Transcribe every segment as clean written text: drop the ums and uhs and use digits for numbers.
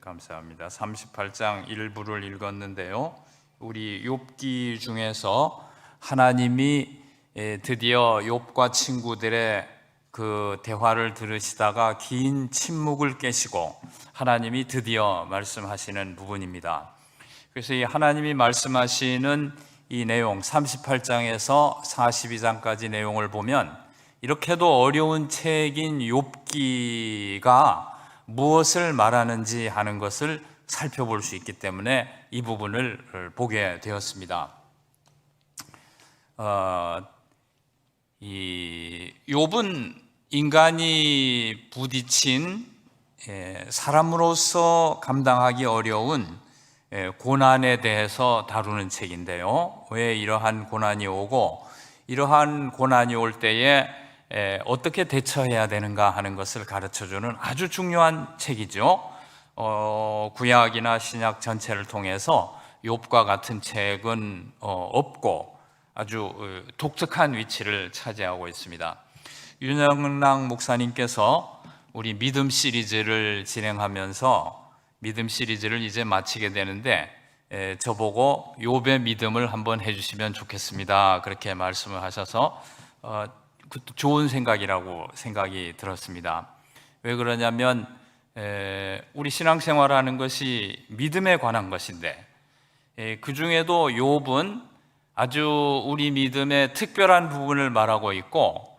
감사합니다. 38장 일부를 읽었는데요. 우리 욥기 중에서 하나님이 드디어 욥과 친구들의 그 대화를 들으시다가 긴 침묵을 깨시고 하나님이 드디어 말씀하시는 부분입니다. 그래서 이 하나님이 말씀하시는 이 내용 38장에서 42장까지 내용을 보면 이렇게도 어려운 책인 욥기가 무엇을 말하는지 하는 것을 살펴볼 수 있기 때문에 이 부분을 보게 되었습니다. 이 욥은 인간이 부딪힌 사람으로서 감당하기 어려운 고난에 대해서 다루는 책인데요. 왜 이러한 고난이 오고 이러한 고난이 올 때에 어떻게 대처해야 되는가 하는 것을 가르쳐주는 아주 중요한 책이죠. 구약이나 신약 전체를 통해서 욥과 같은 책은 없고 아주 독특한 위치를 차지하고 있습니다. 윤영랑 목사님께서 우리 믿음 시리즈를 진행하면서 믿음 시리즈를 이제 마치게 되는데 저보고 욥의 믿음을 한번 해주시면 좋겠습니다. 그렇게 말씀을 하셔서 좋은 생각이라고 생각이 들었습니다. 왜 그러냐면 우리 신앙생활하는 것이 믿음에 관한 것인데 그 중에도 욥은 아주 우리 믿음의 특별한 부분을 말하고 있고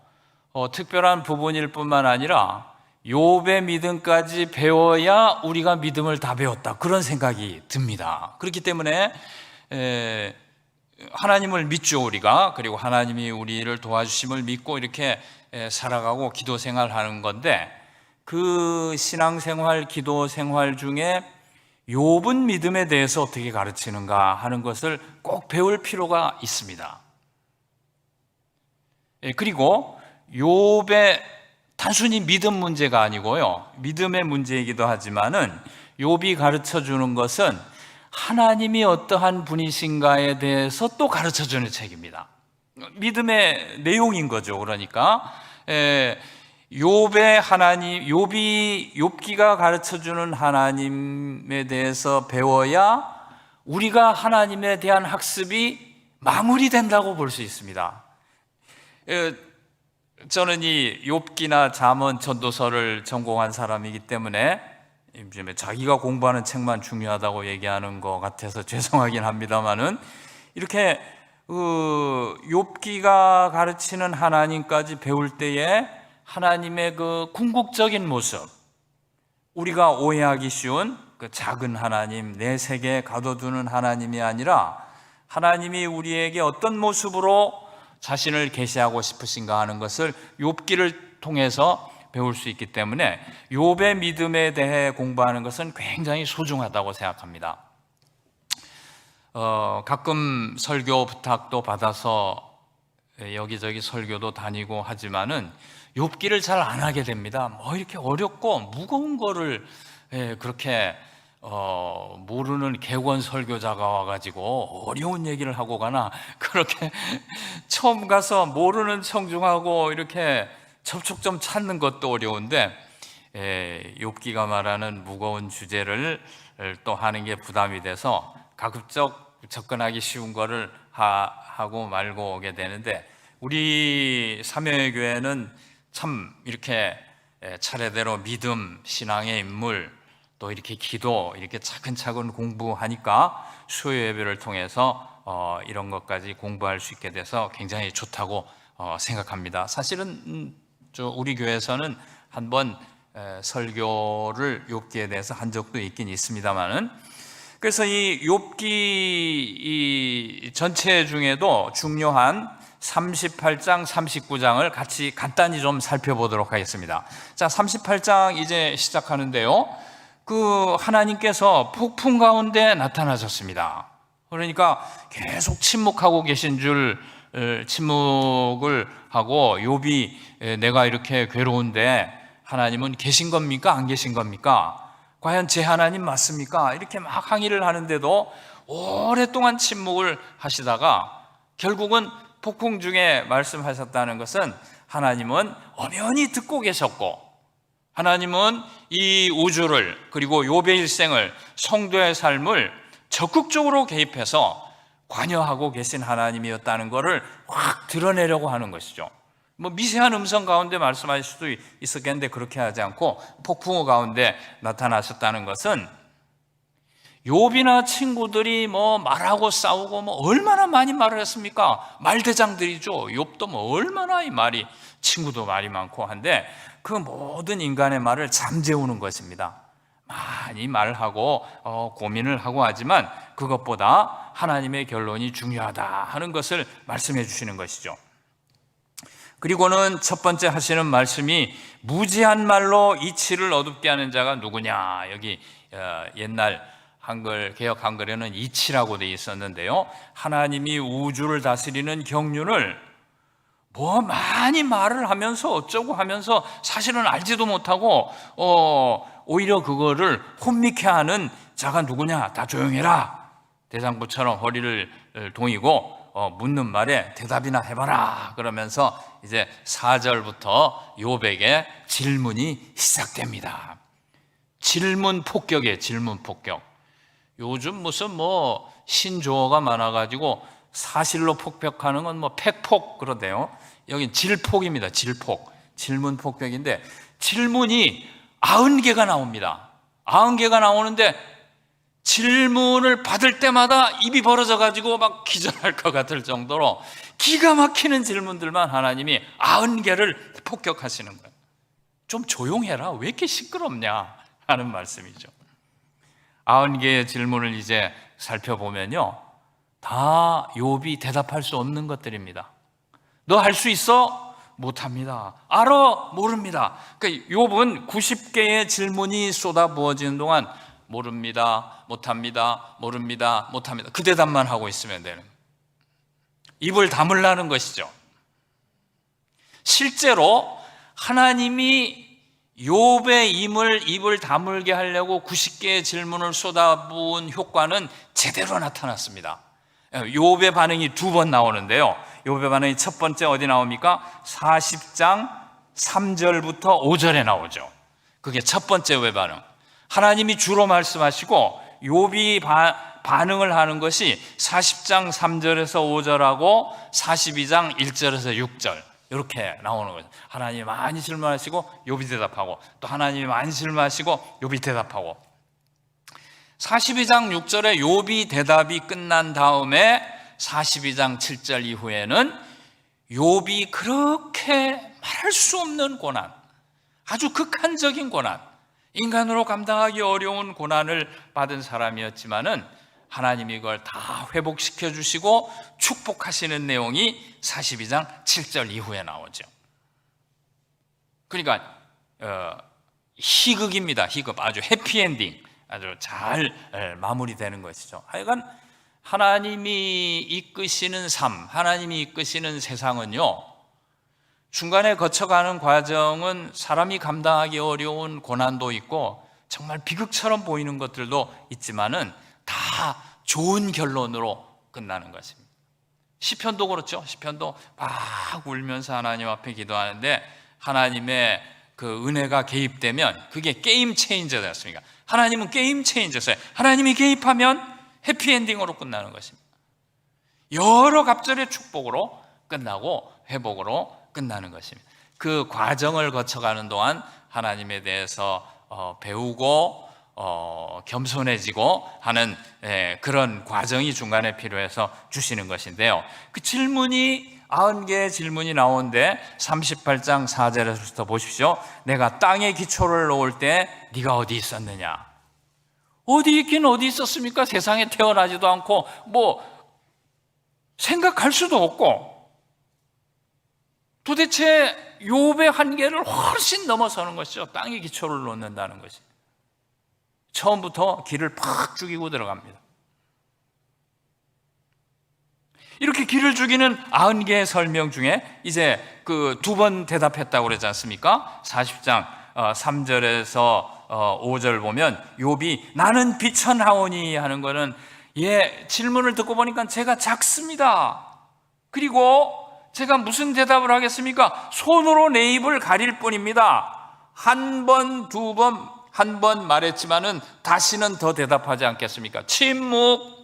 특별한 부분일 뿐만 아니라 욥의 믿음까지 배워야 우리가 믿음을 다 배웠다, 그런 생각이 듭니다. 그렇기 때문에 하나님을 믿죠, 우리가. 그리고 하나님이 우리를 도와주심을 믿고 이렇게 살아가고 기도 생활하는 건데 그 신앙생활, 기도 생활 중에 욥은 믿음에 대해서 어떻게 가르치는가 하는 것을 꼭 배울 필요가 있습니다. 그리고 욥의 단순히 믿음 문제가 아니고요, 믿음의 문제이기도 하지만은 욥이 가르쳐주는 것은 하나님이 어떠한 분이신가에 대해서 또 가르쳐주는 책입니다. 믿음의 내용인 거죠. 그러니까 욥의 하나님, 욥기가 가르쳐주는 하나님에 대해서 배워야 우리가 하나님에 대한 학습이 마무리된다고 볼 수 있습니다. 저는 이 욥기나 잠언, 전도서를 전공한 사람이기 때문에 자기가 공부하는 책만 중요하다고 얘기하는 것 같아서 죄송하긴 합니다만은 이렇게 욥기가 가르치는 하나님까지 배울 때에 하나님의 그 궁극적인 모습, 우리가 오해하기 쉬운 그 작은 하나님, 내 세계에 가둬두는 하나님이 아니라 하나님이 우리에게 어떤 모습으로 자신을 계시하고 싶으신가 하는 것을 욥기를 통해서 배울 수 있기 때문에 욥의 믿음에 대해 공부하는 것은 굉장히 소중하다고 생각합니다. 가끔 설교 부탁도 받아서 여기저기 설교도 다니고 하지만은 욥기를 잘 안 하게 됩니다. 뭐 이렇게 어렵고 무거운 거를 그렇게 모르는 객원 설교자가 와가지고 어려운 얘기를 하고 가나, 그렇게 처음 가서 모르는 청중하고 이렇게 접촉점 찾는 것도 어려운데 욥기가 말하는 무거운 주제를 또 하는 게 부담이 돼서 가급적 접근하기 쉬운 거를 하고 말고 오게 되는데, 우리 삼위교회는 참 이렇게 차례대로 믿음, 신앙의 인물, 또 이렇게 기도, 이렇게 차근차근 공부하니까 수요 예배를 통해서 이런 것까지 공부할 수 있게 돼서 굉장히 좋다고 생각합니다. 사실은 우리 교회에서는 한번 설교를 욥기에 대해서 한 적도 있긴 있습니다만은, 그래서 이 욥기 이 전체 중에도 중요한 38장, 39장을 같이 간단히 좀 살펴보도록 하겠습니다. 자, 38장 이제 시작하는데요. 그 하나님께서 폭풍 가운데 나타나셨습니다. 그러니까 계속 침묵하고 계신 줄, 침묵을 하고 욥이 내가 이렇게 괴로운데 하나님은 계신 겁니까? 안 계신 겁니까? 과연 제 하나님 맞습니까? 이렇게 막 항의를 하는데도 오랫동안 침묵을 하시다가 결국은 폭풍 중에 말씀하셨다는 것은 하나님은 엄연히 듣고 계셨고 하나님은 이 우주를, 그리고 욥의 일생을, 성도의 삶을 적극적으로 개입해서 관여하고 계신 하나님이었다는 것을 확 드러내려고 하는 것이죠. 뭐 미세한 음성 가운데 말씀하실 수도 있었겠는데 그렇게 하지 않고 폭풍우 가운데 나타나셨다는 것은, 욥이나 친구들이 뭐 말하고 싸우고 뭐 얼마나 많이 말을 했습니까? 말대장들이죠. 욥도 뭐 얼마나 이 말이, 친구도 말이 많고 한데, 그 모든 인간의 말을 잠재우는 것입니다. 많이 말하고 고민을 하고 하지만 그것보다 하나님의 결론이 중요하다 하는 것을 말씀해 주시는 것이죠. 그리고는 첫 번째 하시는 말씀이, 무지한 말로 이치를 어둡게 하는 자가 누구냐. 여기 옛날 한글, 개역 한글에는 이치라고 되어 있었는데요, 하나님이 우주를 다스리는 경륜을 뭐 많이 말을 하면서 어쩌고 하면서 사실은 알지도 못하고 오히려 그거를 혼미케 하는 자가 누구냐. 다 조용해라. 대장부처럼 허리를 동이고 묻는 말에 대답이나 해봐라. 그러면서 이제 4절부터 욥에게 질문이 시작됩니다. 질문 폭격이에요. 질문 폭격. 요즘 무슨 뭐 신조어가 많아가지고 사실로 폭격하는 건 뭐 팩폭 그러대요. 여긴 질폭입니다. 질폭. 질문 폭격인데, 질문이 90개가 나옵니다. 90개가 나오는데 질문을 받을 때마다 입이 벌어져 가지고 막 기절할 것 같을 정도로 기가 막히는 질문들만 하나님이 90개를 폭격하시는 거예요. 좀 조용해라. 왜 이렇게 시끄럽냐 하는 말씀이죠. 90개의 질문을 이제 살펴보면요, 다 욥이 대답할 수 없는 것들입니다. 너 할 수 있어? 못합니다. 알아? 모릅니다. 그러니까 욥은 90개의 질문이 쏟아부어지는 동안 모릅니다, 못합니다, 모릅니다, 못합니다, 그 대답만 하고 있으면 되는, 입을 다물라는 것이죠. 실제로 하나님이 욥의 입을 다물게 하려고 90개의 질문을 쏟아부은 효과는 제대로 나타났습니다. 욥의 반응이 두 번 나오는데요, 욥의 반응이 첫 번째 어디 나옵니까? 40장 3절부터 5절에 나오죠. 그게 첫 번째 욥의 반응. 하나님이 주로 말씀하시고 욥이 반응을 하는 것이 40장 3절에서 5절하고 42장 1절에서 6절 이렇게 나오는 거죠. 하나님이 많이 질문하시고 욥이 대답하고, 또 하나님이 많이 질문하시고 욥이 대답하고. 42장 6절에 욥이 대답이 끝난 다음에 42장 7절 이후에는 욥이 그렇게 말할 수 없는 고난, 아주 극한적인 고난, 인간으로 감당하기 어려운 고난을 받은 사람이었지만은 하나님이 그걸 다 회복시켜 주시고 축복하시는 내용이 42장 7절 이후에 나오죠. 그러니까 희극입니다. 희극. 아주 해피엔딩, 아주 잘 마무리되는 것이죠. 하여간 하나님이 이끄시는 삶, 하나님이 이끄시는 세상은요, 중간에 거쳐가는 과정은 사람이 감당하기 어려운 고난도 있고 정말 비극처럼 보이는 것들도 있지만은 다 좋은 결론으로 끝나는 것입니다. 시편도 그렇죠. 시편도 막 울면서 하나님 앞에 기도하는데 하나님의 그 은혜가 개입되면 그게 게임 체인저였습니다. 하나님은 게임 체인저였어요. 하나님이 개입하면 해피엔딩으로 끝나는 것입니다. 여러 갑절의 축복으로 끝나고 회복으로 끝나는 것입니다. 그 과정을 거쳐가는 동안 하나님에 대해서 배우고 겸손해지고 하는 그런 과정이 중간에 필요해서 주시는 것인데요, 그 질문이 90개의 질문이 나오는데 38장 4절에서부터 보십시오. 내가 땅에 기초를 놓을 때 네가 어디 있었느냐? 어디 있긴 어디 있었습니까? 세상에 태어나지도 않고 뭐 생각할 수도 없고, 도대체 욥의 한계를 훨씬 넘어서는 것이죠. 땅에 기초를 놓는다는 것이. 처음부터 길을 팍 죽이고 들어갑니다. 이렇게 길을 죽이는 90개의 설명 중에 이제 그 두 번 대답했다고 그러지 않습니까? 40장 3절에서 5절 보면 욥이 나는 비천하오니 하는 거는, 질문을 듣고 보니까 제가 작습니다. 그리고 제가 무슨 대답을 하겠습니까? 손으로 내 입을 가릴 뿐입니다. 한 번, 두 번, 한 번 말했지만은 다시는 더 대답하지 않겠습니까? 침묵.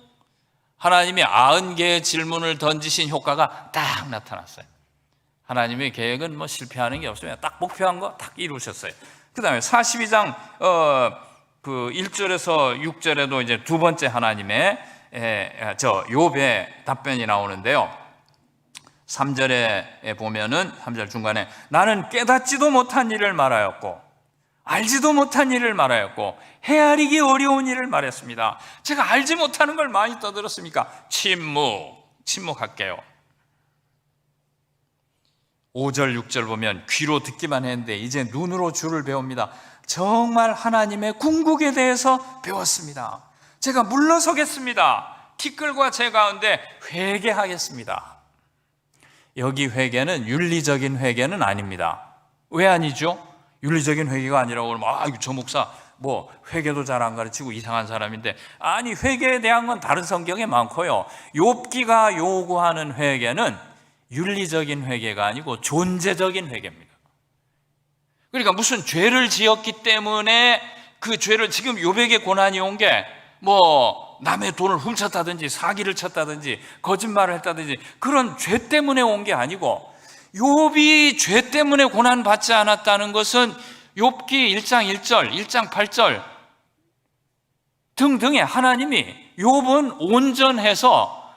하나님이 90개의 질문을 던지신 효과가 딱 나타났어요. 하나님의 계획은 뭐 실패하는 게 없습니다. 딱 목표한 거 딱 이루셨어요. 그 다음에 42장 1절에서 6절에도 이제 두 번째 하나님의 욥의 답변이 나오는데요. 3절에 보면은 3절 중간에 나는 깨닫지도 못한 일을 말하였고 알지도 못한 일을 말하였고 헤아리기 어려운 일을 말했습니다. 제가 알지 못하는 걸 많이 떠들었습니까? 침묵할게요. 5절 6절 보면 귀로 듣기만 했는데 이제 눈으로 주를 배웁니다. 정말 하나님의 궁극에 대해서 배웠습니다. 제가 물러서겠습니다. 티끌과 제 가운데 회개하겠습니다. 여기 회개는 윤리적인 회개는 아닙니다. 왜 아니죠? 윤리적인 회개가 아니라고 그러면 저 목사 뭐 회개도 잘 안 가르치고 이상한 사람인데, 아니, 회개에 대한 건 다른 성경에 많고요. 욥기가 요구하는 회개는 윤리적인 회개가 아니고 존재적인 회개입니다. 그러니까 무슨 죄를 지었기 때문에 그 죄를, 지금 욥에게 고난이 온 게 뭐 남의 돈을 훔쳤다든지 사기를 쳤다든지 거짓말을 했다든지 그런 죄 때문에 온 게 아니고, 욥이 죄 때문에 고난 받지 않았다는 것은 욥기 1장 1절, 1장 8절 등등의 하나님이 욥은 온전해서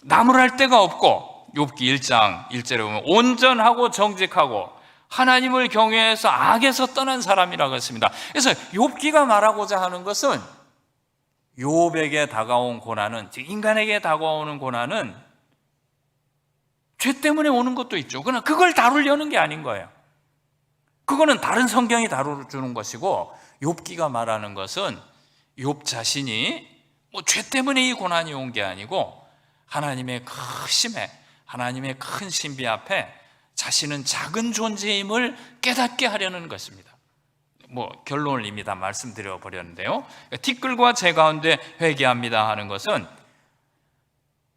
나무랄 데가 없고, 욥기 1장 1절에 보면 온전하고 정직하고 하나님을 경외해서 악에서 떠난 사람이라고 했습니다. 그래서 욥기가 말하고자 하는 것은 욥에게 다가온 고난은, 즉 인간에게 다가오는 고난은 죄 때문에 오는 것도 있죠. 그러나 그걸 다루려는 게 아닌 거예요. 그거는 다른 성경이 다루는 것이고, 욥기가 말하는 것은 욥 자신이 뭐 죄 때문에 이 고난이 온 게 아니고 하나님의 크심에, 하나님의 큰 신비 앞에 자신은 작은 존재임을 깨닫게 하려는 것입니다. 뭐 결론을 이미 다 말씀드려 버렸는데요. 티끌과 제 가운데 회개합니다 하는 것은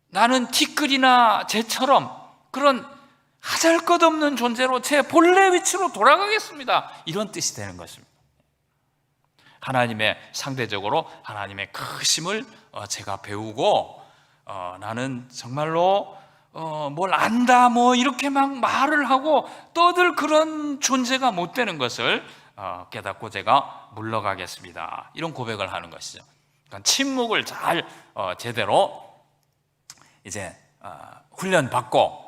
나는 티끌이나 쟤처럼 그런 하잘것없는 존재로 제 본래 위치로 돌아가겠습니다, 이런 뜻이 되는 것입니다. 하나님의, 상대적으로 하나님의 크심을 제가 배우고 나는 정말로 뭘 안다 뭐 이렇게 막 말을 하고 떠들 그런 존재가 못 되는 것을 깨닫고 제가 물러가겠습니다, 이런 고백을 하는 것이죠. 그러니까 침묵을 잘 제대로 이제 훈련받고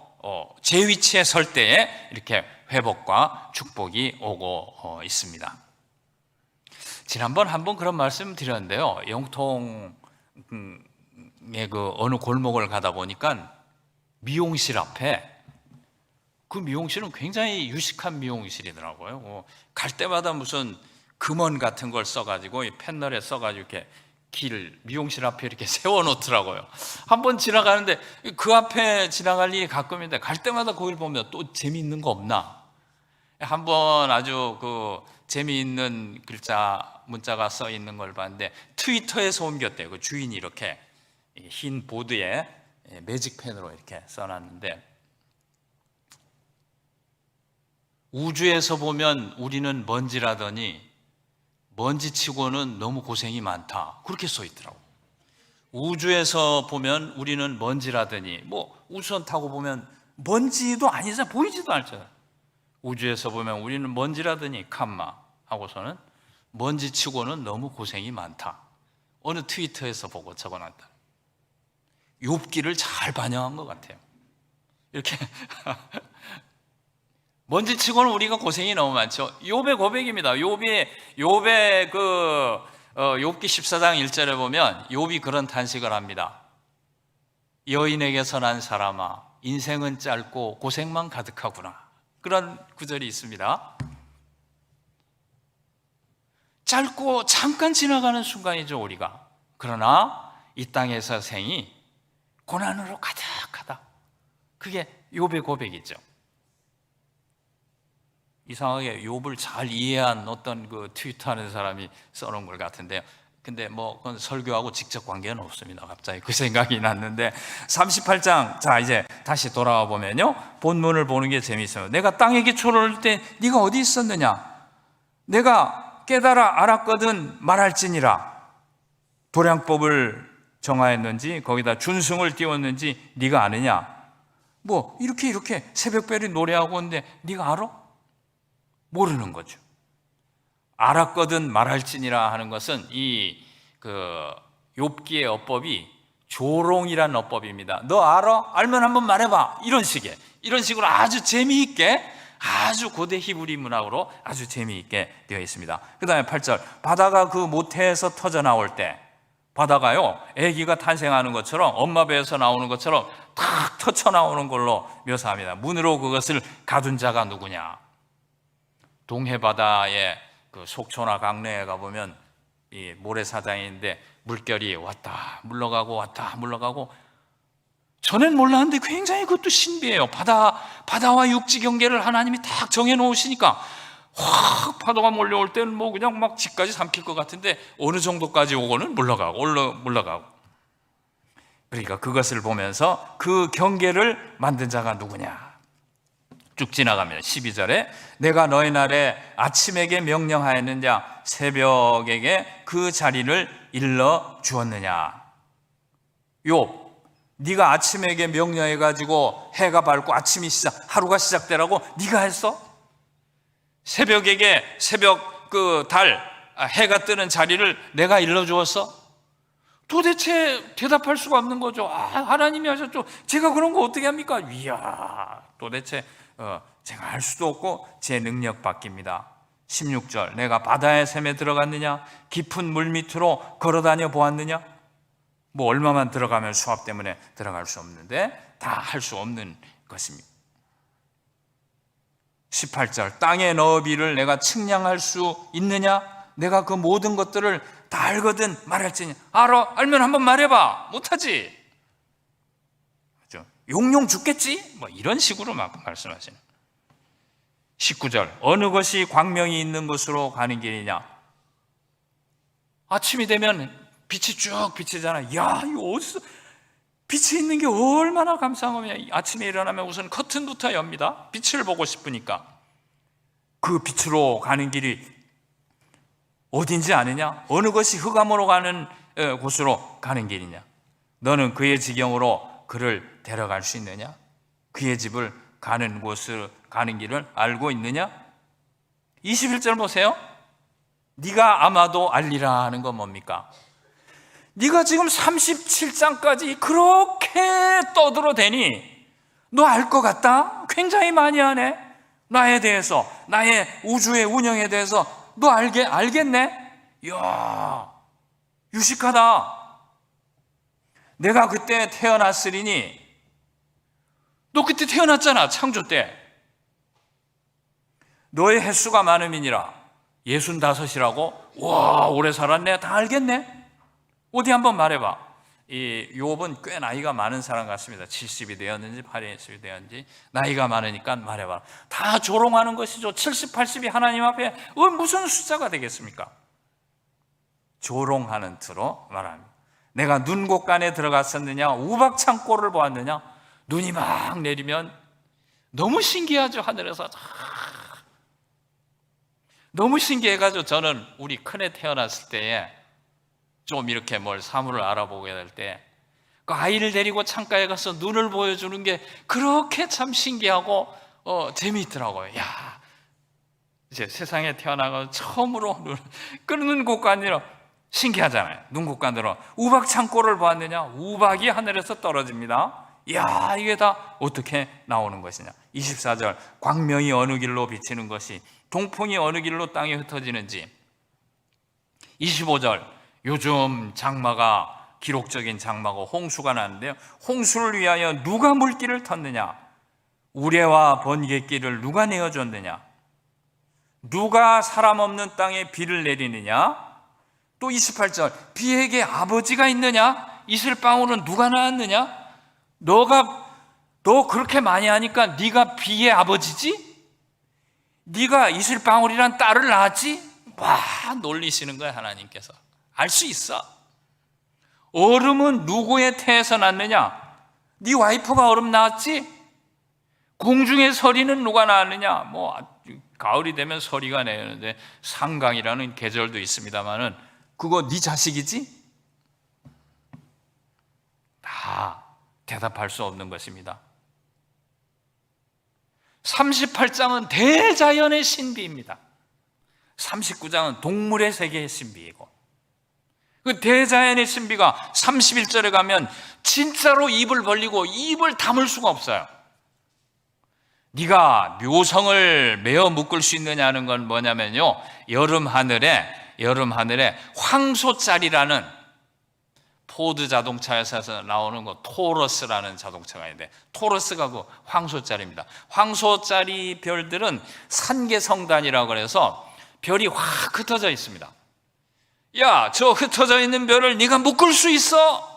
제 위치에 설 때에 이렇게 회복과 축복이 오고 있습니다. 지난번 한번 그런 말씀 드렸는데요. 영통의 그 어느 골목을 가다 보니까 미용실 앞에, 그 미용실은 굉장히 유식한 미용실이더라고요. 갈 때마다 무슨 금원 같은 걸 써가지고 패널에 써가지고 이렇게 미용실 앞에 이렇게 세워놓더라고요. 한번 지나가는데 그 앞에 지나갈 일이 가끔인데 갈 때마다 거길 보면 또 재미있는 거 없나? 한번 아주 그 재미있는 문자가 써 있는 걸 봤는데 트위터에서 옮겼대요. 그 주인이 이렇게 흰 보드에 매직펜으로 이렇게 써놨는데, 우주에서 보면 우리는 먼지라더니 먼지치고는 너무 고생이 많다, 그렇게 써 있더라고. 우주에서 보면 우리는 먼지라더니, 뭐 우주선 타고 보면 먼지도 아니잖아, 보이지도 않잖아. 우주에서 보면 우리는 먼지라더니 칸마 하고서는 먼지치고는 너무 고생이 많다, 어느 트위터에서 보고 적어놨다. 욥기를 잘 반영한 것 같아요. 이렇게 먼지치고는 우리가 고생이 너무 많죠. 욥의 고백입니다. 욥의 그 욥기 14장 1절에 보면 욥이 그런 탄식을 합니다. 여인에게서 난 사람아, 인생은 짧고 고생만 가득하구나, 그런 구절이 있습니다. 짧고 잠깐 지나가는 순간이죠, 우리가. 그러나 이 땅에서 생이 고난으로 가득하다, 그게 욥의 고백이죠. 이상하게 욥을 잘 이해한 어떤 그 트위터하는 사람이 써놓은 것 같은데요. 근데 뭐 그건 설교하고 직접 관계는 없습니다. 갑자기 그 생각이 났는데 38장, 자 이제 다시 돌아와 보면요, 본문을 보는 게 재미있어요. 내가 땅에 기초를 올 때 네가 어디 있었느냐? 내가 깨달아 알았거든 말할지니라. 도량법을 정하였는지 거기다 준승을 띄웠는지 네가 아느냐? 뭐 이렇게 새벽별이 노래하고 있는데 네가 알아? 모르는 거죠. 알았거든 말할지니라 하는 것은 이 욥기의 어법이 조롱이라는 어법입니다. 너 알아? 알면 한번 말해봐. 이런 식으로 아주 재미있게, 아주 고대 히브리 문학으로 아주 재미있게 되어 있습니다. 그 다음에 8절, 바다가 그 모태에서 터져 나올 때, 바다가요 아기가 탄생하는 것처럼, 엄마 배에서 나오는 것처럼 탁 터쳐 나오는 걸로 묘사합니다. 문으로 그것을 가둔 자가 누구냐? 동해 바다에 그 속초나 강릉에 가보면 이 모래사장인데 물결이 왔다 물러가고 왔다 물러가고, 전엔 몰랐는데 굉장히 그것도 신비해요. 바다와 육지 경계를 하나님이 딱 정해놓으시니까 확 파도가 몰려올 때는 뭐 그냥 막 집까지 삼킬 것 같은데 어느 정도까지 오고는 물러가고. 그러니까 그것을 보면서 그 경계를 만든 자가 누구냐? 쭉 지나가면 12절에 내가 너희 날에 아침에게 명령하였느냐? 새벽에게 그 자리를 일러 주었느냐? 욥, 네가 아침에게 명령해가지고 해가 밝고 아침이 하루가 시작되라고 네가 했어? 새벽에게 새벽 그 해가 뜨는 자리를 내가 일러 주었어? 도대체 대답할 수가 없는 거죠. 하나님이 하셨죠. 제가 그런 거 어떻게 합니까? 이야, 도대체 제가 할 수도 없고 제 능력 밖입니다. 16절, 내가 바다의 샘에 들어갔느냐? 깊은 물 밑으로 걸어다녀 보았느냐? 뭐 얼마만 들어가면 수압 때문에 들어갈 수 없는데 다 할 수 없는 것입니다. 18절, 땅의 너비를 내가 측량할 수 있느냐? 내가 그 모든 것들을 다 알거든 말할지니. 알아? 알면 한번 말해봐. 못하지. 그렇죠? 용용 죽겠지? 뭐 이런 식으로 막 말씀하시는. 19절, 어느 것이 광명이 있는 곳으로 가는 길이냐? 아침이 되면 빛이 쭉 비치잖아. 야, 이거 어디서 빛이 있는 게 얼마나 감사한 거냐. 아침에 일어나면 우선 커튼부터 엽니다. 빛을 보고 싶으니까. 그 빛으로 가는 길이 어딘지 아느냐? 어느 것이 흑암으로 가는 곳으로 가는 길이냐? 너는 그의 지경으로 그를 데려갈 수 있느냐? 그의 집을 가는 곳을 가는 길을 알고 있느냐? 21절 보세요. 네가 아마도 알리라 하는 건 뭡니까? 네가 지금 37장까지 그렇게 떠들어대니 너 알 것 같다? 굉장히 많이 하네. 나에 대해서, 나의 우주의 운영에 대해서 너 알겠네? 이야, 유식하다. 내가 그때 태어났으리니, 너 그때 태어났잖아, 창조 때. 너의 횟수가 많음이니라. 65이라고? 와, 오래 살았네. 다 알겠네. 어디 한번 말해봐. 이 욥은 꽤 나이가 많은 사람 같습니다. 70이 되었는지 80이 되었는지 나이가 많으니까 말해봐. 다 조롱하는 것이죠. 70, 80이 하나님 앞에 무슨 숫자가 되겠습니까? 조롱하는 투로 말합니다. 내가 눈곡간에 들어갔었느냐? 우박창고를 보았느냐? 눈이 막 내리면 너무 신기하죠. 하늘에서 너무 신기해가지고 저는 우리 큰애 태어났을 때에 좀 이렇게 뭘 사물을 알아보게 될 때 그 아이를 데리고 창가에 가서 눈을 보여주는 게 그렇게 참 신기하고 재미있더라고요. 야, 이제 세상에 태어나서 처음으로 눈 곡간으로 신기하잖아요. 눈 곡간으로 우박 창고를 보았느냐? 우박이 하늘에서 떨어집니다. 야, 이게 다 어떻게 나오는 것이냐? 24절, 광명이 어느 길로 비치는 것이, 동풍이 어느 길로 땅에 흩어지는지. 25절, 요즘 장마가, 기록적인 장마고 홍수가 나는데요, 홍수를 위하여 누가 물길을 텄느냐? 우레와 번갯길을 누가 내어줬느냐? 누가 사람 없는 땅에 비를 내리느냐? 또 28절, 비에게 아버지가 있느냐? 이슬방울은 누가 낳았느냐? 너 그렇게 많이 하니까 네가 비의 아버지지? 네가 이슬방울이란 딸을 낳았지? 와, 놀리시는 거야 하나님께서. 알 수 있어. 얼음은 누구의 태에서 났느냐? 네 와이프가 얼음 낳았지? 공중의 서리는 누가 낳았느냐? 가을이 되면 서리가 내는데 상강이라는 계절도 있습니다만은 그거 네 자식이지? 다 대답할 수 없는 것입니다. 38장은 대자연의 신비입니다. 39장은 동물의 세계의 신비이고, 그 대자연의 신비가 31절에 가면 진짜로 입을 벌리고 입을 다물 수가 없어요. 네가 묘성을 메어 묶을 수 있느냐는 건 뭐냐면요, 여름 하늘에 황소짜리라는, 포드 자동차에서 나오는 거 토러스라는 자동차가 있는데, 토러스가 그 황소짜리입니다. 황소짜리 별들은 산계성단이라고 그래서 별이 확 흩어져 있습니다. 야, 저 흩어져 있는 별을 네가 묶을 수 있어?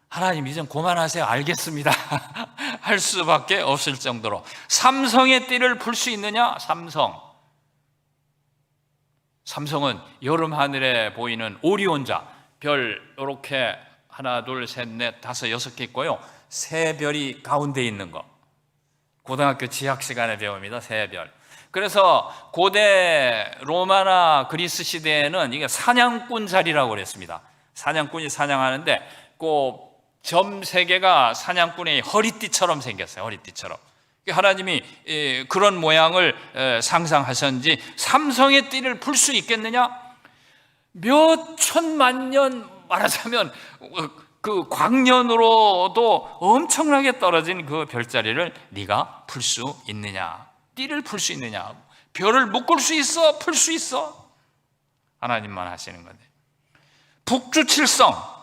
하나님 이제 그만하세요. 알겠습니다. 할 수밖에 없을 정도로. 삼성의 띠를 풀 수 있느냐? 삼성은 여름 하늘에 보이는 오리온자 별, 이렇게 하나, 둘, 셋, 넷, 다섯, 여섯 개 있고요. 세 별이 가운데 있는 거. 고등학교 지학 시간에 배웁니다. 세 별. 그래서 고대 로마나 그리스 시대에는 이게 사냥꾼 자리라고 그랬습니다. 사냥꾼이 사냥하는데 그 점 세 개가 사냥꾼의 허리띠처럼 생겼어요. 허리띠처럼. 하나님이 그런 모양을 상상하셨는지 삼성의 띠를 풀 수 있겠느냐? 몇 천만 년, 말하자면 그 광년으로도 엄청나게 떨어진 그 별자리를 네가 풀 수 있느냐? 띠를 풀 수 있느냐? 별을 묶을 수 있어? 풀 수 있어? 하나님만 하시는 건데. 북두칠성,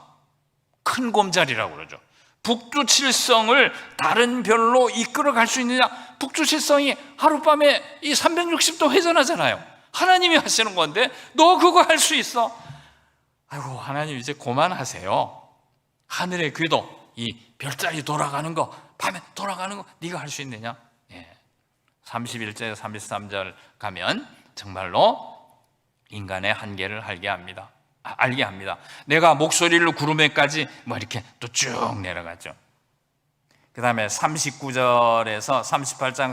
큰 곰자리라고 그러죠. 북두칠성을 다른 별로 이끌어 갈 수 있느냐? 북두칠성이 하룻밤에 이 360도 회전하잖아요. 하나님이 하시는 건데 너 그거 할 수 있어? 아이고, 하나님 이제 그만하세요. 하늘의 궤도, 이 별자리 돌아가는 거, 밤에 돌아가는 거 네가 할 수 있느냐? 31절, 33절 가면 정말로 인간의 한계를 알게 합니다. 내가 목소리를 구름에까지 이렇게 또 쭉 내려가죠. 그 다음에 38장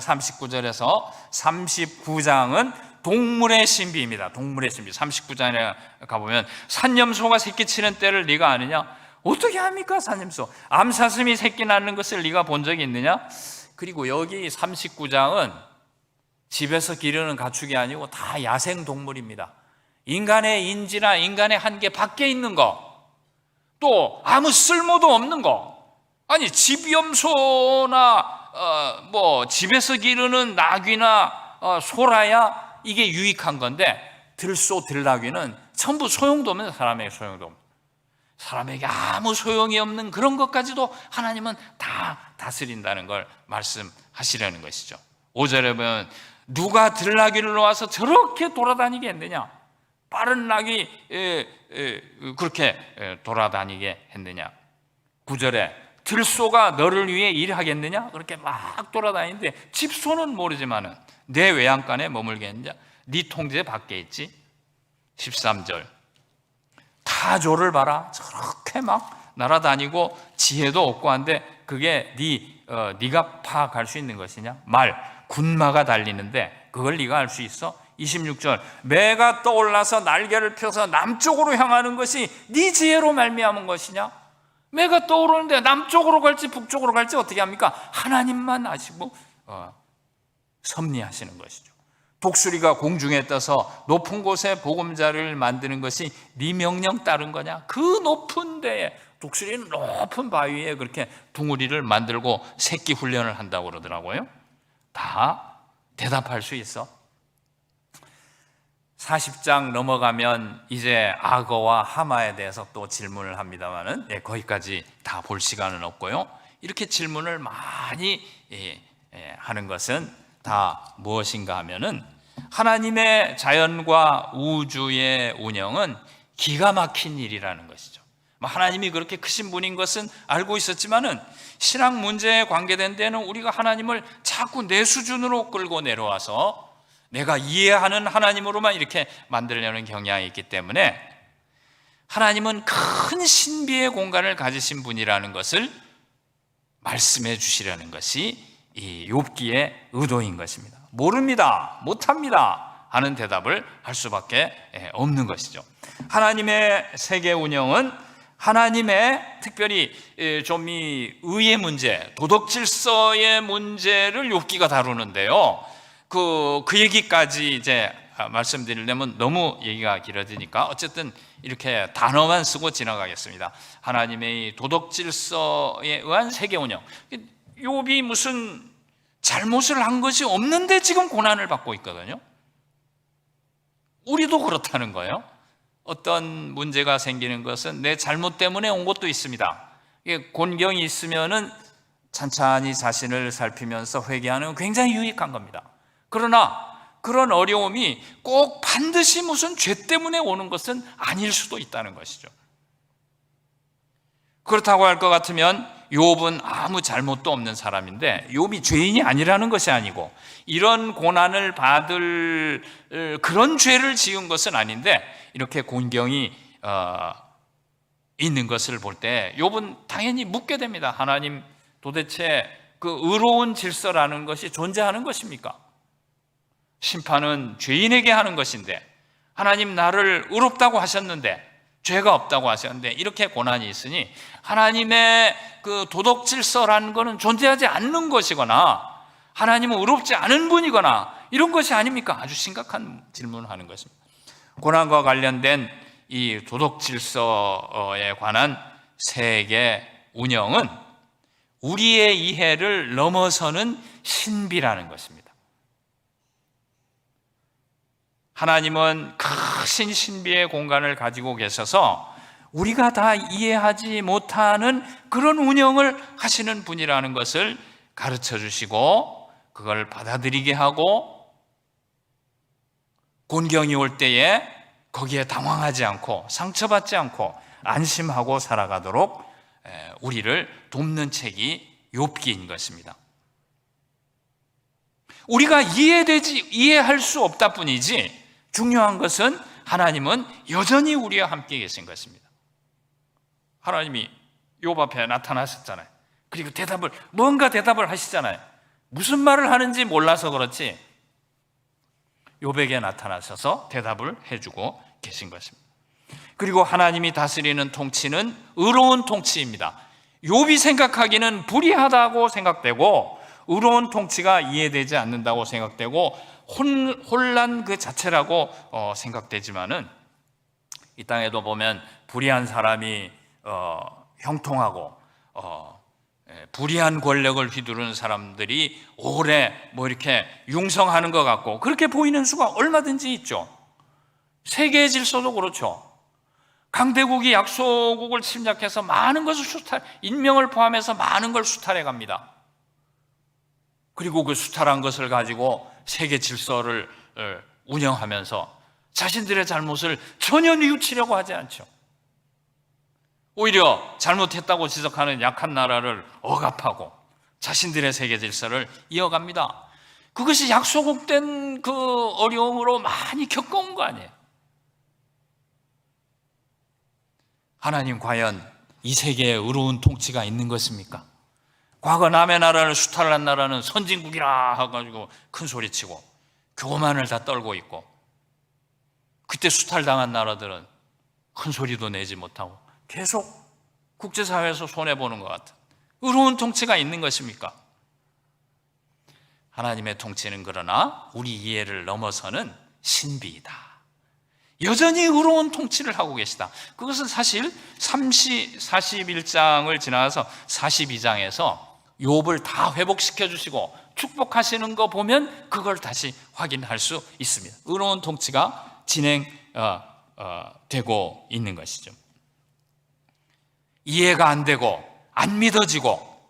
39절에서 39장은 동물의 신비입니다. 동물의 신비. 39장에 가보면 산염소가 새끼 치는 때를 네가 아느냐? 어떻게 합니까? 산염소. 암사슴이 새끼 낳는 것을 네가 본 적이 있느냐? 그리고 여기 39장은 집에서 기르는 가축이 아니고 다 야생 동물입니다. 인간의 인지나 인간의 한계 밖에 있는 거, 또 아무 쓸모도 없는 거. 아니, 집염소나 집에서 기르는 나귀나 소라야 이게 유익한 건데, 들소, 들나귀는 전부 소용도 없는, 사람에게 소용도 없는, 사람에게 아무 소용이 없는 그런 것까지도 하나님은 다 다스린다는 걸 말씀하시려는 것이죠. 5절에 보면 누가 들나귀를 놓아서 저렇게 돌아다니게 했느냐? 빠른 낙이 그렇게 돌아다니게 했느냐? 9절에 들소가 너를 위해 일하겠느냐? 그렇게 막 돌아다니는데 집소는 모르지만은 내 외양간에 머물겠느냐? 네 통제 밖에 있지? 13절 타조를 봐라. 저렇게 막 날아다니고 지혜도 없고 한데 그게 네가 파악할 수 있는 것이냐? 군마가 달리는데 그걸 네가 알 수 있어? 26절 매가 떠올라서 날개를 펴서 남쪽으로 향하는 것이 네 지혜로 말미암은 것이냐? 매가 떠오르는데 남쪽으로 갈지 북쪽으로 갈지 어떻게 합니까? 하나님만 아시고 섭리하시는 것이죠. 독수리가 공중에 떠서 높은 곳에 보금자리를 만드는 것이 네 명령 따른 거냐? 그 높은 데에, 독수리는 높은 바위에 그렇게 둥우리를 만들고 새끼 훈련을 한다고 그러더라고요. 다 대답할 수 있어. 40장 넘어가면 이제 악어와 하마에 대해서 또 질문을 합니다만은 거기까지 다 볼 시간은 없고요. 이렇게 질문을 많이 하는 것은 다 무엇인가 하면은 하나님의 자연과 우주의 운영은 기가 막힌 일이라는 것이죠. 하나님이 그렇게 크신 분인 것은 알고 있었지만은 신앙 문제에 관계된 데는 우리가 하나님을 자꾸 내 수준으로 끌고 내려와서 내가 이해하는 하나님으로만 이렇게 만들려는 경향이 있기 때문에 하나님은 큰 신비의 공간을 가지신 분이라는 것을 말씀해 주시려는 것이 이 욥기의 의도인 것입니다. 모릅니다, 못합니다 하는 대답을 할 수밖에 없는 것이죠. 하나님의 세계 운영은 하나님의 특별히 좀 이 의의 문제, 도덕 질서의 문제를 욥기가 다루는데요. 그 얘기까지 이제 말씀드리려면 너무 얘기가 길어지니까 어쨌든 이렇게 단어만 쓰고 지나가겠습니다. 하나님의 도덕 질서에 의한 세계 운영. 욥이 무슨 잘못을 한 것이 없는데 지금 고난을 받고 있거든요. 우리도 그렇다는 거예요. 어떤 문제가 생기는 것은 내 잘못 때문에 온 것도 있습니다. 곤경이 있으면은 찬찬히 자신을 살피면서 회개하는 건 굉장히 유익한 겁니다. 그러나 그런 어려움이 꼭 반드시 무슨 죄 때문에 오는 것은 아닐 수도 있다는 것이죠. 그렇다고 할 것 같으면 욥은 아무 잘못도 없는 사람인데, 욥이 죄인이 아니라는 것이 아니고 이런 고난을 받을 그런 죄를 지은 것은 아닌데 이렇게 곤경이 있는 것을 볼 때 욥은 당연히 묻게 됩니다. 하나님, 도대체 그 의로운 질서라는 것이 존재하는 것입니까? 심판은 죄인에게 하는 것인데, 하나님 나를 의롭다고 하셨는데, 죄가 없다고 하셨는데 이렇게 고난이 있으니 하나님의 그 도덕 질서라는 것은 존재하지 않는 것이거나 하나님은 의롭지 않은 분이거나 이런 것이 아닙니까? 아주 심각한 질문을 하는 것입니다. 고난과 관련된 이 도덕 질서에 관한 세계 운영은 우리의 이해를 넘어서는 신비라는 것입니다. 하나님은 크신 신비의 공간을 가지고 계셔서 우리가 다 이해하지 못하는 그런 운영을 하시는 분이라는 것을 가르쳐 주시고, 그걸 받아들이게 하고, 곤경이 올 때에 거기에 당황하지 않고 상처받지 않고 안심하고 살아가도록 우리를 돕는 책이 욥기인 것입니다. 우리가 이해할 수 없다 뿐이지 중요한 것은 하나님은 여전히 우리와 함께 계신 것입니다. 하나님이 욥 앞에 나타나셨잖아요. 그리고 뭔가 대답을 하시잖아요. 무슨 말을 하는지 몰라서 그렇지 욥에게 나타나셔서 대답을 해주고 계신 것입니다. 그리고 하나님이 다스리는 통치는 의로운 통치입니다. 욥이 생각하기는 불의하다고 생각되고 의로운 통치가 이해되지 않는다고 생각되고 혼란 그 자체라고 생각되지만은, 이 땅에도 보면 불의한 사람이 형통하고 불의한 권력을 휘두르는 사람들이 오래 이렇게 융성하는 것 같고 그렇게 보이는 수가 얼마든지 있죠. 세계의 질서도 그렇죠. 강대국이 약소국을 침략해서 많은 것을 인명을 포함해서 많은 걸 수탈해 갑니다. 그리고 그 수탈한 것을 가지고 세계 질서를 운영하면서 자신들의 잘못을 전혀 뉘우치려고 하지 않죠. 오히려 잘못했다고 지적하는 약한 나라를 억압하고 자신들의 세계 질서를 이어갑니다. 그것이 약소국된 그 어려움으로 많이 겪어온 거 아니에요. 하나님 과연 이 세계에 의로운 통치가 있는 것입니까? 과거 남의 나라를 수탈한 나라는 선진국이라 해가지고 큰 소리치고 교만을 다 떨고 있고, 그때 수탈당한 나라들은 큰 소리도 내지 못하고 계속 국제사회에서 손해보는 것 같은 의로운 통치가 있는 것입니까? 하나님의 통치는 그러나 우리 이해를 넘어서는 신비이다. 여전히 의로운 통치를 하고 계시다. 그것은 사실 41장을 지나서 42장에서 욥을 다 회복시켜 주시고 축복하시는 거 보면 그걸 다시 확인할 수 있습니다. 의로운 통치가 진행되고 있는 것이죠. 이해가 안 되고 안 믿어지고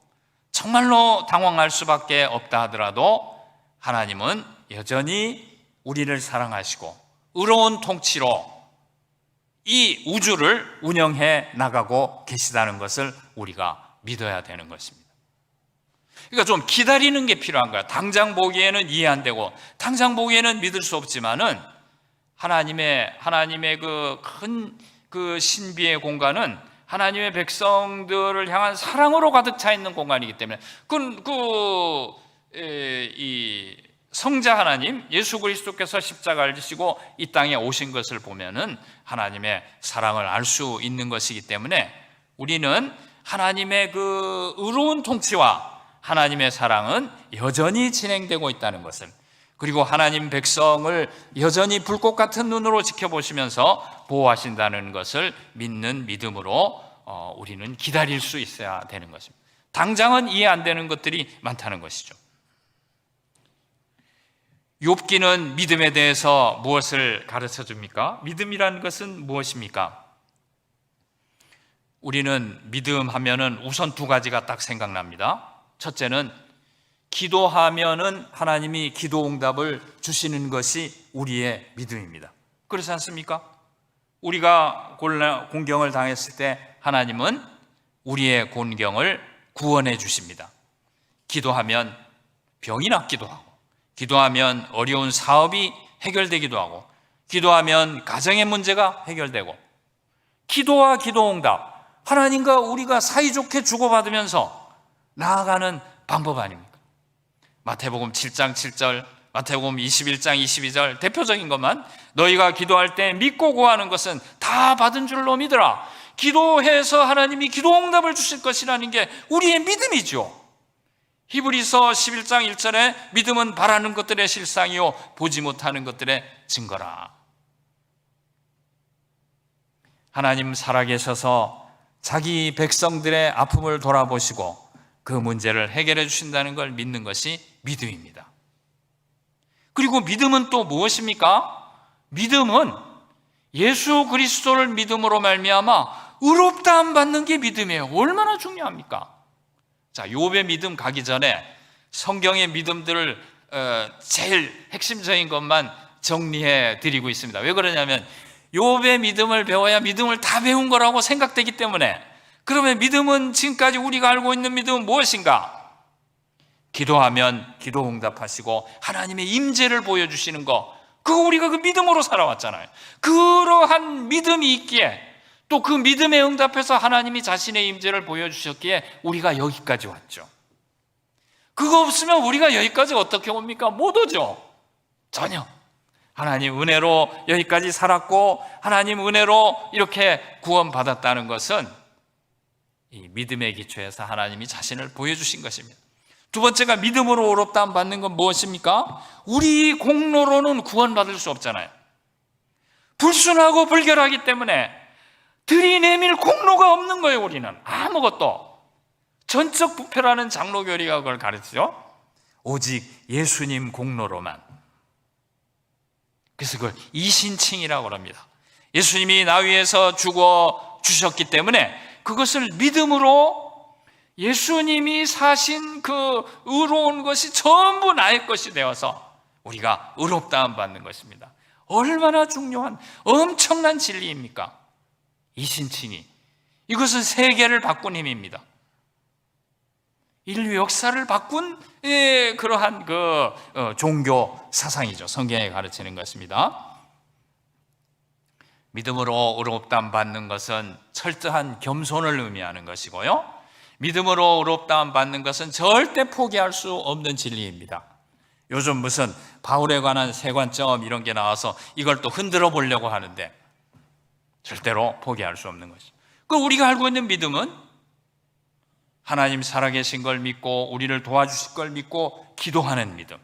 정말로 당황할 수밖에 없다 하더라도 하나님은 여전히 우리를 사랑하시고 의로운 통치로 이 우주를 운영해 나가고 계시다는 것을 우리가 믿어야 되는 것입니다. 그러니까 좀 기다리는 게 필요한 거야. 당장 보기에는 이해 안 되고 당장 보기에는 믿을 수 없지만은 하나님의 그 큰 그 신비의 공간은 하나님의 백성들을 향한 사랑으로 가득 차 있는 공간이기 때문에 이 성자 하나님 예수 그리스도께서 십자가를 지시고 이 땅에 오신 것을 보면은 하나님의 사랑을 알 수 있는 것이기 때문에 우리는 하나님의 그 의로운 통치와 하나님의 사랑은 여전히 진행되고 있다는 것을, 그리고 하나님 백성을 여전히 불꽃 같은 눈으로 지켜보시면서 보호하신다는 것을 믿는 믿음으로 우리는 기다릴 수 있어야 되는 것입니다. 당장은 이해 안 되는 것들이 많다는 것이죠. 욥기는 믿음에 대해서 무엇을 가르쳐 줍니까? 믿음이라는 것은 무엇입니까? 우리는 믿음 하면은 우선 두 가지가 딱 생각납니다. 첫째는 기도하면은 하나님이 기도 응답을 주시는 것이 우리의 믿음입니다. 그렇지 않습니까? 우리가 공경을 당했을 때 하나님은 우리의 곤경을 구원해 주십니다. 기도하면 병이 낫기도 하고, 기도하면 어려운 사업이 해결되기도 하고, 기도하면 가정의 문제가 해결되고, 기도와 기도 응답, 하나님과 우리가 사이좋게 주고받으면서 나아가는 방법 아닙니까? 마태복음 7장 7절, 마태복음 21장 22절 대표적인 것만, 너희가 기도할 때 믿고 구하는 것은 다 받은 줄로 믿으라. 기도해서 하나님이 기도 응답을 주실 것이라는 게 우리의 믿음이죠. 히브리서 11장 1절에 믿음은 바라는 것들의 실상이요 보지 못하는 것들의 증거라. 하나님 살아계셔서 자기 백성들의 아픔을 돌아보시고 그 문제를 해결해 주신다는 걸 믿는 것이 믿음입니다. 그리고 믿음은 또 무엇입니까? 믿음은 예수 그리스도를 믿음으로 말미암아 의롭다함 받는 게 믿음이에요. 얼마나 중요합니까? 자, 욥의 믿음 가기 전에 성경의 믿음들을 제일 핵심적인 것만 정리해 드리고 있습니다. 왜 그러냐면 욥의 믿음을 배워야 믿음을 다 배운 거라고 생각되기 때문에. 그러면 믿음은, 지금까지 우리가 알고 있는 믿음은 무엇인가? 기도하면 기도 응답하시고 하나님의 임재를 보여주시는 거, 그거 우리가 그 믿음으로 살아왔잖아요. 그러한 믿음이 있기에, 또 그 믿음에 응답해서 하나님이 자신의 임재를 보여주셨기에 우리가 여기까지 왔죠. 그거 없으면 우리가 여기까지 어떻게 옵니까? 못 오죠. 전혀. 하나님 은혜로 여기까지 살았고 하나님 은혜로 이렇게 구원받았다는 것은 이 믿음의 기초에서 하나님이 자신을 보여주신 것입니다. 두 번째가 믿음으로 의롭다함 받는 건 무엇입니까? 우리 공로로는 구원받을 수 없잖아요. 불순하고 불결하기 때문에 들이내밀 공로가 없는 거예요. 우리는 아무것도. 전적 부패라는 장로교리가 그걸 가르치죠. 오직 예수님 공로로만. 그래서 그걸 이신칭이라고 합니다. 예수님이 나 위해서 죽어 주셨기 때문에 그것을 믿음으로 예수님이 사신 그 의로운 것이 전부 나의 것이 되어서 우리가 의롭다함 받는 것입니다. 얼마나 중요한 엄청난 진리입니까? 이신칭이. 이것은 세계를 바꾼 힘입니다. 인류 역사를 바꾼 그러한 종교 사상이죠. 성경에 가르치는 것입니다. 믿음으로 의롭다함 받는 것은 철저한 겸손을 의미하는 것이고요, 믿음으로 의롭다함 받는 것은 절대 포기할 수 없는 진리입니다. 요즘 무슨 바울에 관한 세관점 이런 게 나와서 이걸 또 흔들어 보려고 하는데 절대로 포기할 수 없는 것이죠. 그 우리가 알고 있는 믿음은 하나님 살아계신 걸 믿고 우리를 도와주실 걸 믿고 기도하는 믿음.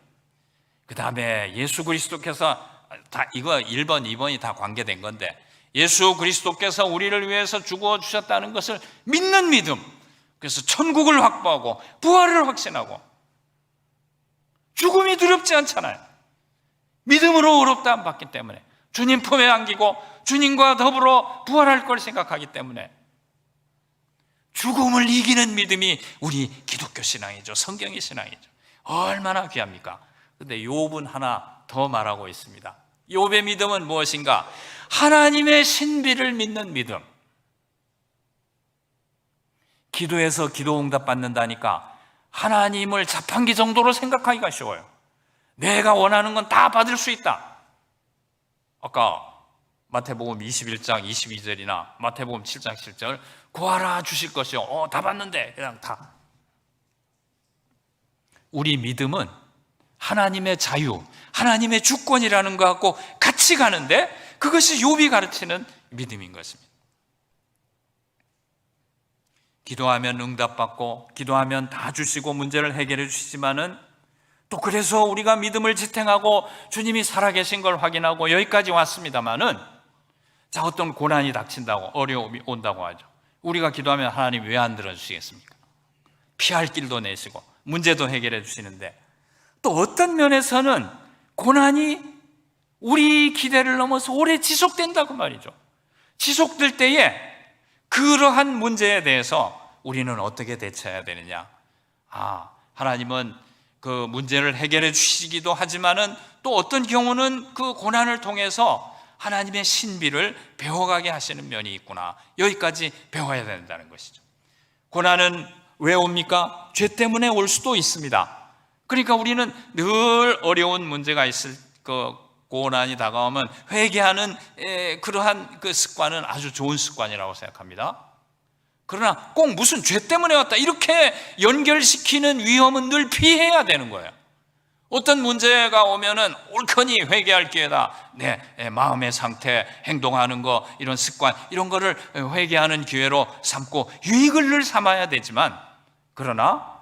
그 다음에 예수 그리스도께서 다 이거 1번, 2번이 다 관계된 건데 예수 그리스도께서 우리를 위해서 죽어주셨다는 것을 믿는 믿음. 그래서 천국을 확보하고 부활을 확신하고 죽음이 두렵지 않잖아요. 믿음으로 의롭다함 받기 때문에 주님 품에 안기고 주님과 더불어 부활할 걸 생각하기 때문에 죽음을 이기는 믿음이 우리 기독교 신앙이죠. 성경의 신앙이죠. 얼마나 귀합니까? 그런데 욥은 하나 더 말하고 있습니다. 욥의 믿음은 무엇인가? 하나님의 신비를 믿는 믿음. 기도해서 기도 응답 받는다니까 하나님을 자판기 정도로 생각하기가 쉬워요. 내가 원하는 건 다 받을 수 있다. 아까 마태복음 21장 22절이나 마태복음 7장 7절 구하라 주실 것이요. 다 받는데 그냥 다. 우리 믿음은 하나님의 자유, 하나님의 주권이라는 것 갖고 같이 가는데 그것이 욥이 가르치는 믿음인 것입니다. 기도하면 응답받고 기도하면 다 주시고 문제를 해결해 주시지만은 또 그래서 우리가 믿음을 지탱하고 주님이 살아계신 걸 확인하고 여기까지 왔습니다만은 자, 어떤 고난이 닥친다고, 어려움이 온다고 하죠. 우리가 기도하면 하나님 왜 안 들어주시겠습니까? 피할 길도 내시고 문제도 해결해 주시는데 또 어떤 면에서는 고난이 우리 기대를 넘어서 오래 지속된다고 말이죠. 지속될 때에 그러한 문제에 대해서 우리는 어떻게 대처해야 되느냐? 하나님은 그 문제를 해결해 주시기도 하지만은 또 어떤 경우는 그 고난을 통해서 하나님의 신비를 배워가게 하시는 면이 있구나. 여기까지 배워야 된다는 것이죠. 고난은 왜 옵니까? 죄 때문에 올 수도 있습니다. 그러니까 우리는 늘 어려운 문제가 있을 그 고난이 다가오면 회개하는 그러한 그 습관은 아주 좋은 습관이라고 생각합니다. 그러나 꼭 무슨 죄 때문에 왔다 이렇게 연결시키는 위험은 늘 피해야 되는 거예요. 어떤 문제가 오면은 옳거니 회개할 기회다. 내 마음의 상태, 행동하는 거, 이런 습관, 이런 거를 회개하는 기회로 삼고 유익을 늘 삼아야 되지만, 그러나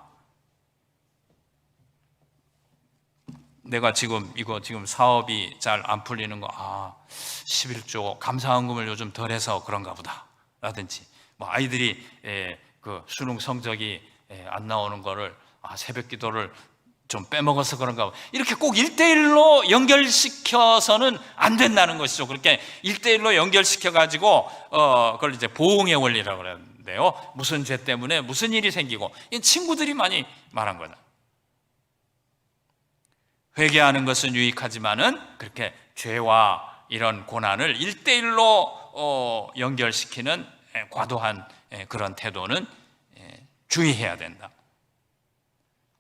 내가 지금 사업이 잘 안 풀리는 거, 11조 감사헌금을 요즘 덜해서 그런가 보다. 라든지, 아이들이 그 수능 성적이 안 나오는 거를 새벽 기도를 좀 빼먹어서 그런가 보다. 이렇게 꼭 1대1로 연결시켜서는 안 된다는 것이죠. 그렇게 1대1로 연결시켜가지고 그걸 이제 보응의 원리라고 그러는데요. 무슨 죄 때문에 무슨 일이 생기고, 이 친구들이 많이 말한 거다. 회개하는 것은 유익하지만은 그렇게 죄와 이런 고난을 1대1로 연결시키는 과도한 그런 태도는 주의해야 된다.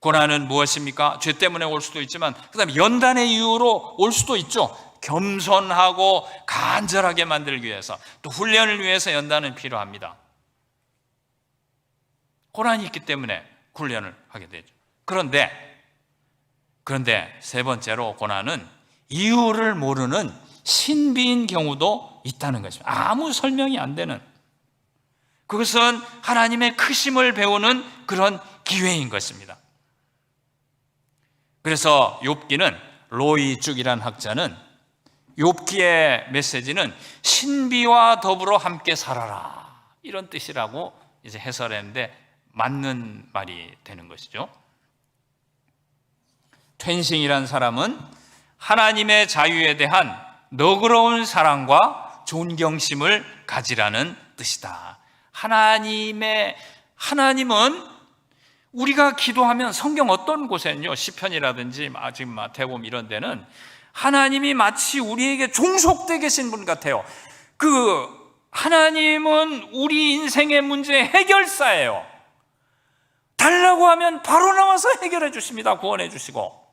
고난은 무엇입니까? 죄 때문에 올 수도 있지만 그 다음에 연단의 이유로 올 수도 있죠. 겸손하고 간절하게 만들기 위해서, 또 훈련을 위해서 연단은 필요합니다. 고난이 있기 때문에 훈련을 하게 되죠. 그런데 세 번째로 고난은 이유를 모르는 신비인 경우도 있다는 것입니다. 아무 설명이 안 되는, 그것은 하나님의 크심을 배우는 그런 기회인 것입니다. 그래서 욥기는, 로이죽이라는 학자는 욥기의 메시지는 신비와 더불어 함께 살아라, 이런 뜻이라고 이제 해설했는데 맞는 말이 되는 것이죠. 퇴싱이라는 사람은 하나님의 자유에 대한 너그러운 사랑과 존경심을 가지라는 뜻이다. 하나님은 우리가 기도하면, 성경 어떤 곳에는요, 시편이라든지 지금 마태복음 이런 데는 하나님이 마치 우리에게 종속되어 계신 분 같아요. 하나님은 우리 인생의 문제 해결사예요. 달라고 하면 바로 나와서 해결해 주십니다. 구원해 주시고.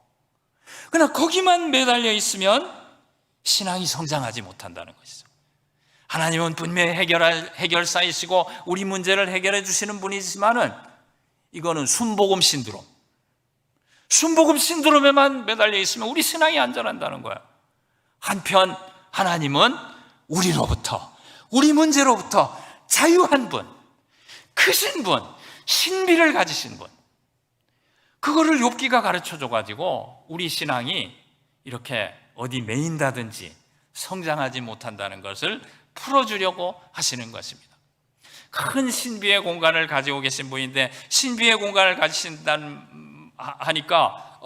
그러나 거기만 매달려 있으면 신앙이 성장하지 못한다는 것이죠. 하나님은 분명히 해결사이시고 우리 문제를 해결해 주시는 분이지만은 이거는 순복음 신드롬에만 매달려 있으면 우리 신앙이 안전한다는 거야. 한편 하나님은 우리로부터, 우리 문제로부터 자유한 분, 크신 분, 신비를 가지신 분, 그거를 욥기가 가르쳐줘가지고 우리 신앙이 이렇게 어디 매인다든지 성장하지 못한다는 것을 풀어주려고 하시는 것입니다. 큰 신비의 공간을 가지고 계신 분인데, 신비의 공간을 가지신다는 하니까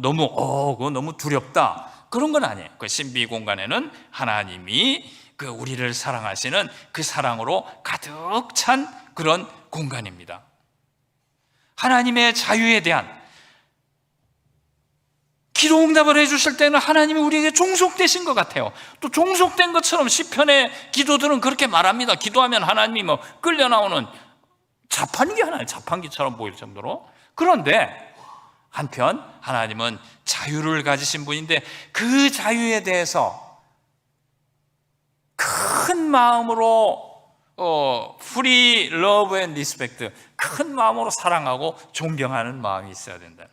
너무 두렵다, 그런 건 아니에요. 그 신비 공간에는 하나님이 우리를 사랑하시는 그 사랑으로 가득 찬 그런 공간입니다. 하나님의 자유에 대한 기도 응답을 해주실 때는 하나님이 우리에게 종속되신 것 같아요. 또 종속된 것처럼 시편의 기도들은 그렇게 말합니다. 기도하면 하나님이 끌려 나오는 자판기 하나요. 자판기처럼 보일 정도로. 그런데 한편 하나님은 자유를 가지신 분인데 그 자유에 대해서 큰 마음으로 free love and respect, 큰 마음으로 사랑하고 존경하는 마음이 있어야 된다.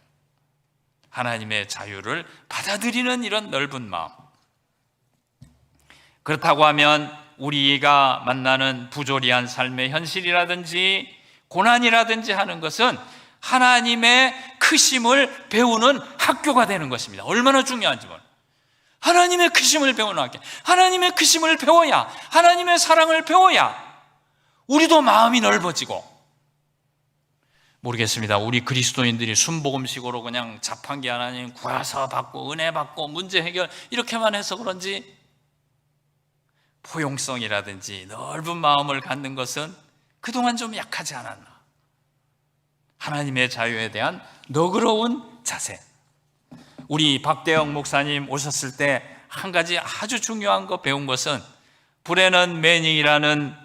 하나님의 자유를 받아들이는 이런 넓은 마음. 그렇다고 하면 우리가 만나는 부조리한 삶의 현실이라든지 고난이라든지 하는 것은 하나님의 크심을 배우는 학교가 되는 것입니다. 얼마나 중요한지 몰라요. 하나님의 크심을 배우는 학교, 하나님의 크심을 배워야, 하나님의 사랑을 배워야 우리도 마음이 넓어지고. 모르겠습니다. 우리 그리스도인들이 순복음식으로 그냥 자판기 하나님 구하서 받고 은혜 받고 문제 해결 이렇게만 해서 그런지 포용성이라든지 넓은 마음을 갖는 것은 그동안 좀 약하지 않았나. 하나님의 자유에 대한 너그러운 자세. 우리 박대영 목사님 오셨을 때 한 가지 아주 중요한 거 배운 것은, 브레넌 매닝이라는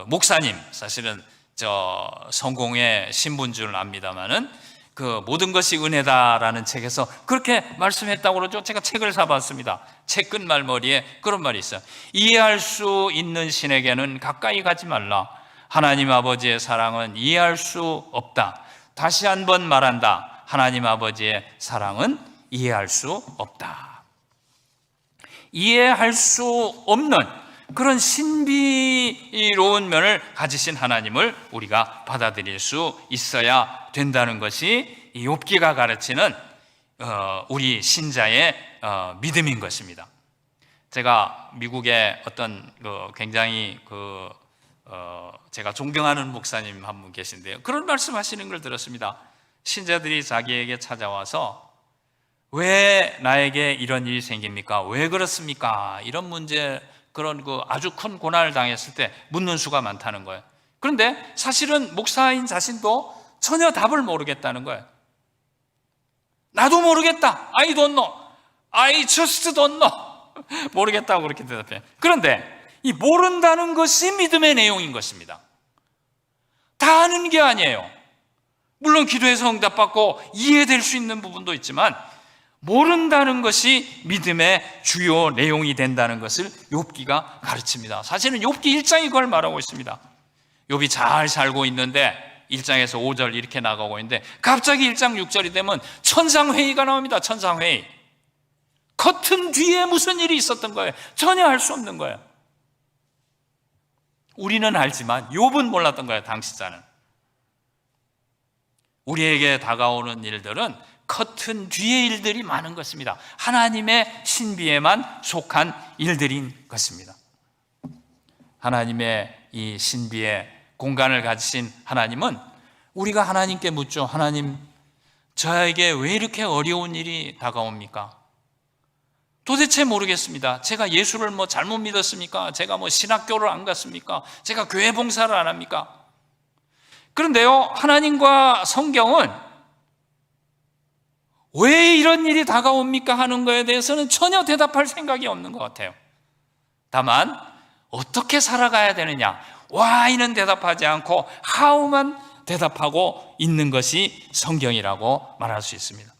목사님, 사실은 저 성공의 신분 줄 압니다만은 모든 것이 은혜다라는 책에서 그렇게 말씀했다고 그러죠. 제가 책을 사봤습니다. 책 끝말머리에 그런 말이 있어요. 이해할 수 있는 신에게는 가까이 가지 말라. 하나님 아버지의 사랑은 이해할 수 없다. 다시 한번 말한다. 하나님 아버지의 사랑은 이해할 수 없다. 이해할 수 없는 그런 신비로운 면을 가지신 하나님을 우리가 받아들일 수 있어야 된다는 것이 욥기가 가르치는 우리 신자의 믿음인 것입니다. 제가 미국의 어떤 굉장히 제가 존경하는 목사님 한 분 계신데요, 그런 말씀하시는 걸 들었습니다. 신자들이 자기에게 찾아와서 왜 나에게 이런 일이 생깁니까? 왜 그렇습니까? 이런 문제, 그런 아주 큰 고난을 당했을 때 묻는 수가 많다는 거예요. 그런데 사실은 목사인 자신도 전혀 답을 모르겠다는 거예요. 나도 모르겠다. I don't know. I just don't know. 모르겠다고 그렇게 대답해요. 그런데 이 모른다는 것이 믿음의 내용인 것입니다. 다 아는 게 아니에요. 물론 기도해서 응답받고 이해될 수 있는 부분도 있지만 모른다는 것이 믿음의 주요 내용이 된다는 것을 욥기가 가르칩니다. 사실은 욥기 1장이 그걸 말하고 있습니다. 욥이 잘 살고 있는데 1장에서 5절 이렇게 나가고 있는데 갑자기 1장 6절이 되면 천상회의가 나옵니다. 천상회의. 커튼 뒤에 무슨 일이 있었던 거예요. 전혀 알 수 없는 거예요. 우리는 알지만 욥은 몰랐던 거예요. 당시자는. 우리에게 다가오는 일들은 커튼 뒤의 일들이 많은 것입니다. 하나님의 신비에만 속한 일들인 것입니다. 하나님의 이 신비의 공간을 가지신 하나님은 우리가 하나님께 묻죠. 하나님, 저에게 왜 이렇게 어려운 일이 다가옵니까? 도대체 모르겠습니다. 제가 예수를 잘못 믿었습니까? 제가 신학교를 안 갔습니까? 제가 교회 봉사를 안 합니까? 그런데요, 하나님과 성경은 왜 이런 일이 다가옵니까? 하는 거에 대해서는 전혀 대답할 생각이 없는 것 같아요. 다만 어떻게 살아가야 되느냐, why는 대답하지 않고 how만 대답하고 있는 것이 성경이라고 말할 수 있습니다.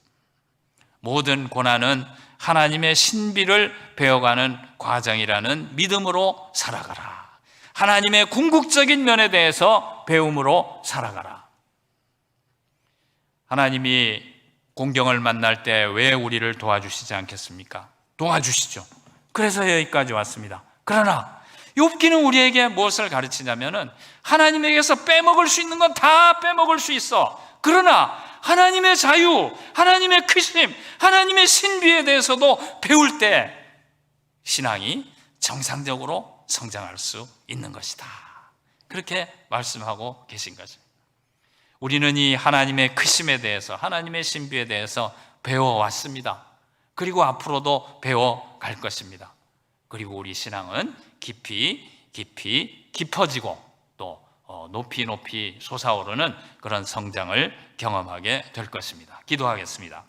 모든 고난은 하나님의 신비를 배워가는 과정이라는 믿음으로 살아가라. 하나님의 궁극적인 면에 대해서 배움으로 살아가라. 하나님이 공경을 만날 때 왜 우리를 도와주시지 않겠습니까? 도와주시죠. 그래서 여기까지 왔습니다. 그러나 욥기는 우리에게 무엇을 가르치냐면은 하나님에게서 빼먹을 수 있는 건 다 빼먹을 수 있어. 그러나 하나님의 자유, 하나님의 크심, 하나님의 신비에 대해서도 배울 때 신앙이 정상적으로 성장할 수 있는 것이다. 그렇게 말씀하고 계신 거죠. 우리는 이 하나님의 크심에 대해서, 하나님의 신비에 대해서 배워왔습니다. 그리고 앞으로도 배워갈 것입니다. 그리고 우리 신앙은 깊어지고 또 높이 솟아오르는 그런 성장을 경험하게 될 것입니다. 기도하겠습니다.